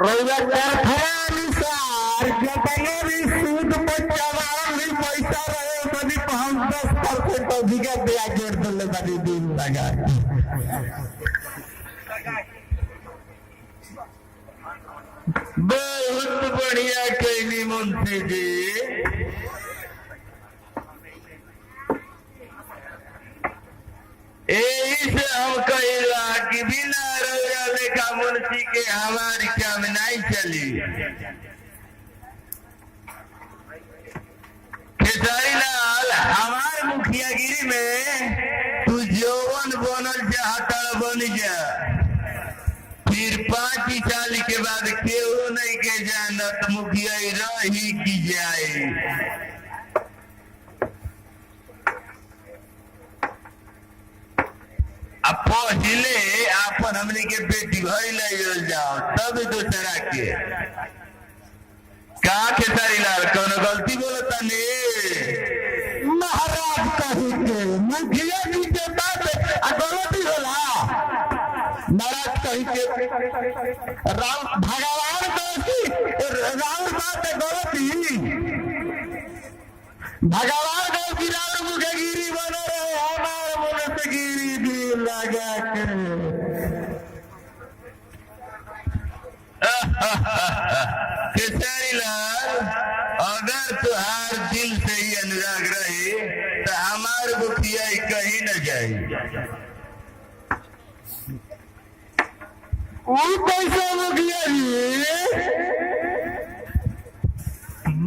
रउआ अनुसार जितने भी सूद पर चलान भी पैसा रहे तभी 5-10% अधिक ब्याज जोड़ दिले बानी दिन लगा बहुत बढ़िया कहनी मुंशी जी। यही से हम कहिला कि बिना रउआ लेखा मुंशी के हमारी काम नहीं चली। खेसारी लाल हमार मुखियागिरी में तू जौवन बनल चाहता बन जा, फिर 5 साल के बाद केहू नहीं के जानत मुखिया रही की जाए। अब पहले आपन हमने के बेटी भाई ले जाओ तब दूसरा के का खेसारी लाल कौन गलती बोलता ने महाराज कही के मुखिया जी के बात गलती होला। महाराज कही के राम भगवान दोषी राम बात गलती भगवान दोषी राम मुखगिरी बने रहे हमारे मन से गिरी भी लगा के खेसारी लाल अगर तुहार दिल से ही अनुराग रहे तो हमार मुखिया कहीं न जाए। पैसा मुखिया जी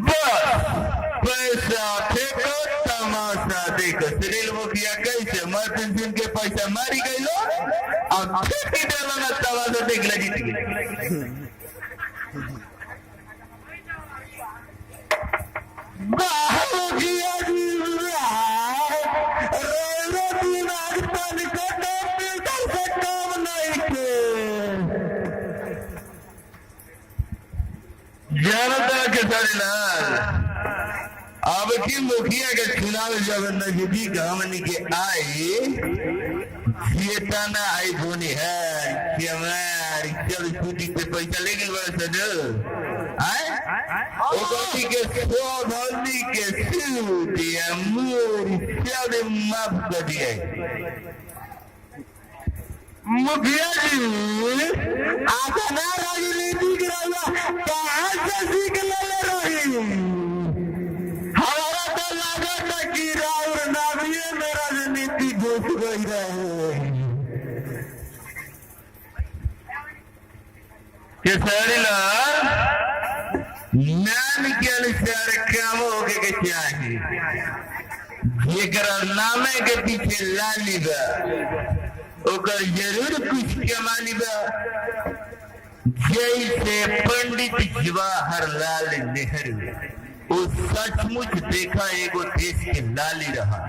बस पैसा फेंको तमाशा देखो। सुनील मुखिया कैसे मैं पेंशन के पैसा मारी गई लो और फेंकी डालो ना तमाशा देख लगी थी। मुखिया जी रेलवे दिमाग तन को कंप्यूटर से काम नहीं के जनता के सारे लाल अब की मुखिया के चुनाव जब नजदीक हमने के आए चेतना आई बोनी है कि हमारी चल छुट्टी पे पैसा ले गए बड़ा सद के सोनी के सूट या मोरी सारे माफ कर दिया। मुखिया जी अपना राजनीतिक कहाँ से सीख ले रही। हमारा तो लागत है कि राहुल नाभिये में राजनीति घुस गई रहे। खेसारी लाल नाम के अनुसार काम होके के चाहिए जेकरा नामे के पीछे लाली बा ओकर जरूर कुछ कमाली बा। जैसे पंडित जवाहरलाल नेहरू वो सचमुच देखा एगो देश के लाली रहा।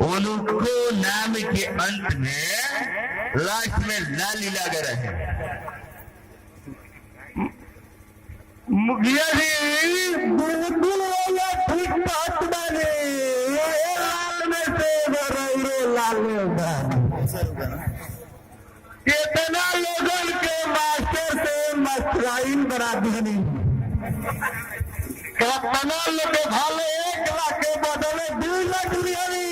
उनको नाम के अंत में लास्ट में लाली लगा रहे। मुखिया जी बिल्कुल वाला ठीक बात बने लाल में से बरौरो लाल कितना लोगन के मास्टर से मस्टराइन बना दी। कितना लोग भाले 1 लाख के बदले 2 लाख दिहरी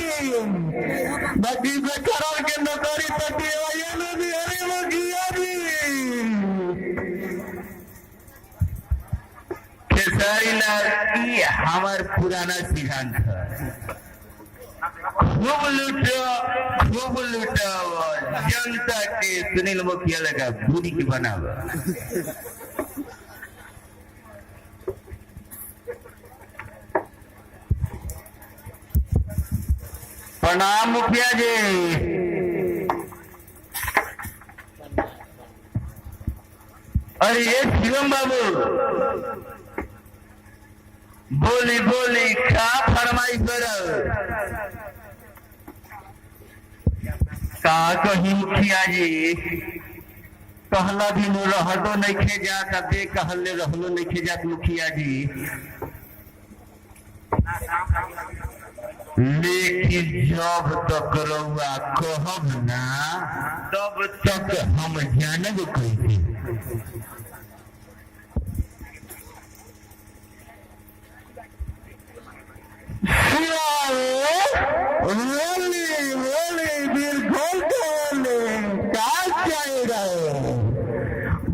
बाकी बेकरार के नौकरी तक दिहरी मुखिया जी। खेसारी लाल ये हमार पुराना सिद्धांत है। खूब लूटो जनता के सुनील मुखिया लगा बुरी की बनावा। प्रणाम मुखिया जी। अरे ये शिवम बाबू बोली बोली का फरमाइश का कही मुखिया जी कहला भी रहलो नहीं खे जात दे कहले रहलो नहीं खे जात मुखिया जी। लेकिन जब तक रउआ कहब ना तब तक हम जानब कैसे।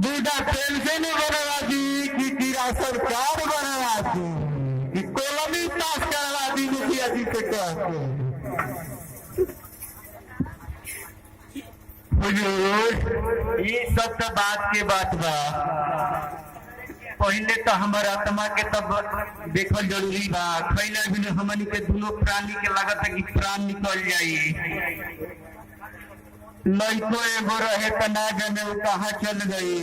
बूढ़ा पेंशन बनवा दी कि सरकार बनवा दी कि कॉलोनी पास करवा दी मुखिया जी से कह ये सब तो बात के बात बा। पहले तो हमारे आत्मा के तब देखल जरूरी बा। खैला भी हमनी के दोनों प्राणी के लागत है कि प्राण निकल जाई। लड़को एगो रहे तो ना जाने वो कहाँ चल गई।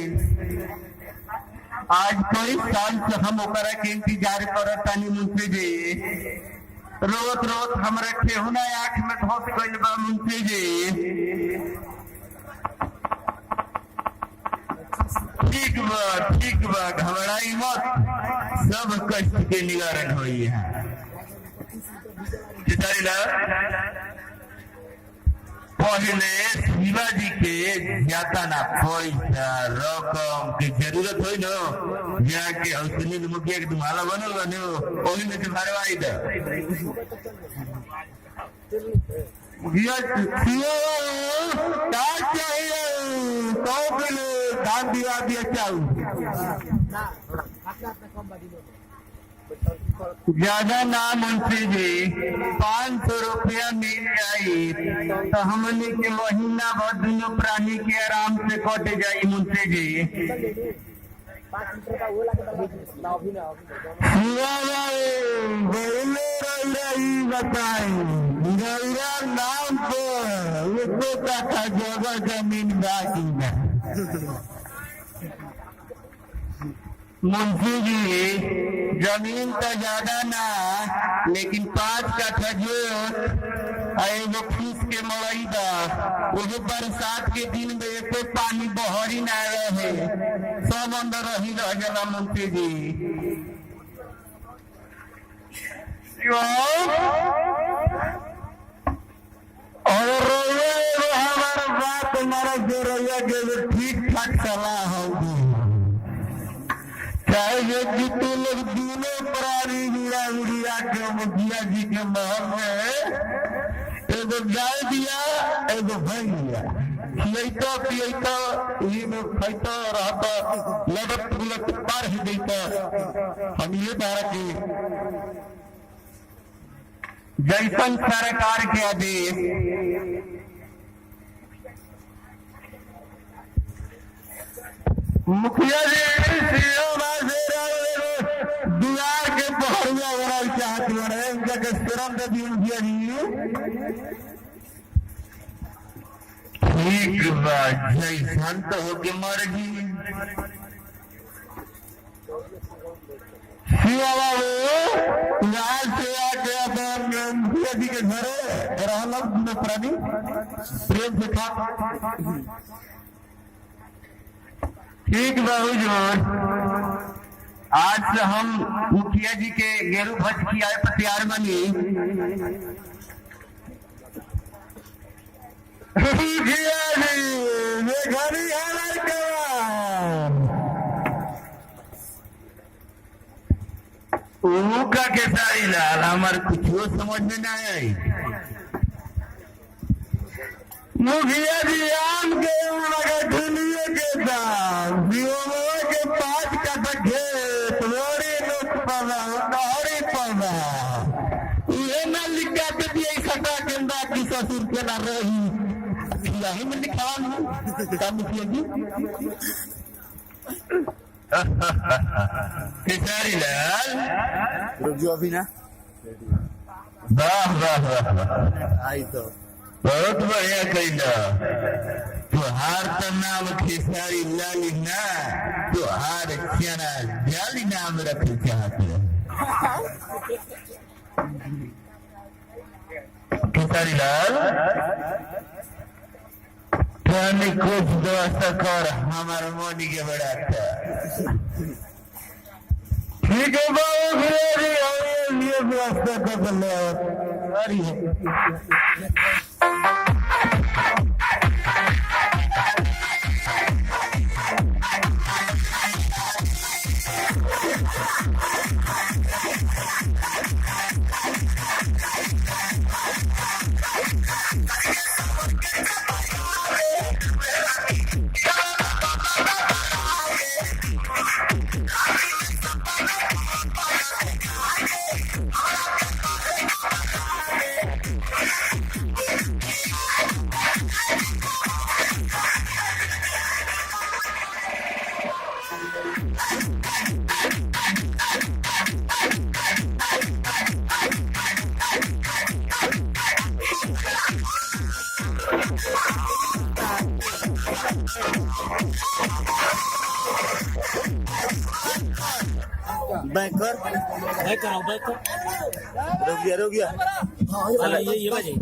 आज कई साल से हम ओकरा के इंतजार करत तानी मुंशी जी। रोत रोत हमारे ठेहुना आँख में धस गइल बा मुंशी जी। ठीक बा घबराई मत, सब कष्ट के निवारण हुई है। पहले शिवाजी के ज्यादा ना पैसा रकम की जरूरत हो न, जाके सुनील मुखिया के तुम्हारा बनल बनो वही में तुम्हारे आई दा चाहिए 100 किलो धान दिवा दिया चाऊ ज्यादा ना मुंशी जी 500 रुपया मिल जाये तो हमने के महीना भर दोनों प्राणी के आराम से कट जाये मुंशी जी। नाम पर जगह जमीन बाकी मुंशी जी जमीन तो ज्यादा ना लेकिन 5 कट्ठा जोत एगो फूस के मड़ई बा। वो बरसात के दिन में एक पानी बहरी ना रहे, सब अंदर रही रह जाला मुंशी जी। और हमारा बात हमारा जो रैया के ठीक ठाक सलाह होगी। चाहे ये जितने लोग दोनों प्राणी मिला उड़िया के मुखिया जी के महल में एगो गाय दिया एगो भैंस दिया, खियता पियता उही में खाता रहता लगत फूलत पार ही देता। हम ये तारा की जैसन सरकार के आदेश मुखिया जी दुआर के पहरुआ बना चाहती है उनका शरण दे दी मुखिया जी। ठीक बात जैसन तो हो के मर्जी। शिवा बाबू गाय से आके अपन मुखिया जी के घरे रहल प्राणी प्रेम से खा। ठीक बाबूजोर आज से हम मुखिया जी के गेरू भज की आए पर तैयार बनी। मुखिया जी ये घड़ी का केसारी लाल हमारे कुछ समझ में ना आई। मुखिया जी आम के लगा ढूंढिए के दाम के 5 कट्ठा खेत लोरी लोग पौड़ी पौधा ये न लिखा के दिए सटा के बाकी ससुर के ना रही यही में लिखा मुखिया जी। केसारी लाल रुक अभी ना वाह वाह वाह आई तो बहुत बढ़िया कैला। तुहार तो नाम खेसारी लाल ना तुहार चना जाली नाम रखे चाहते खेसारी लाल तुमने कुछ व्यवस्था कर हमारे मोनी के बढ़ाता। ठीक है बाबू ये व्यवस्था कर ले। बैक कर बैक कराओ बैक कर रुक गया हाँ ये भाई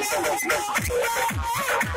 Yeah.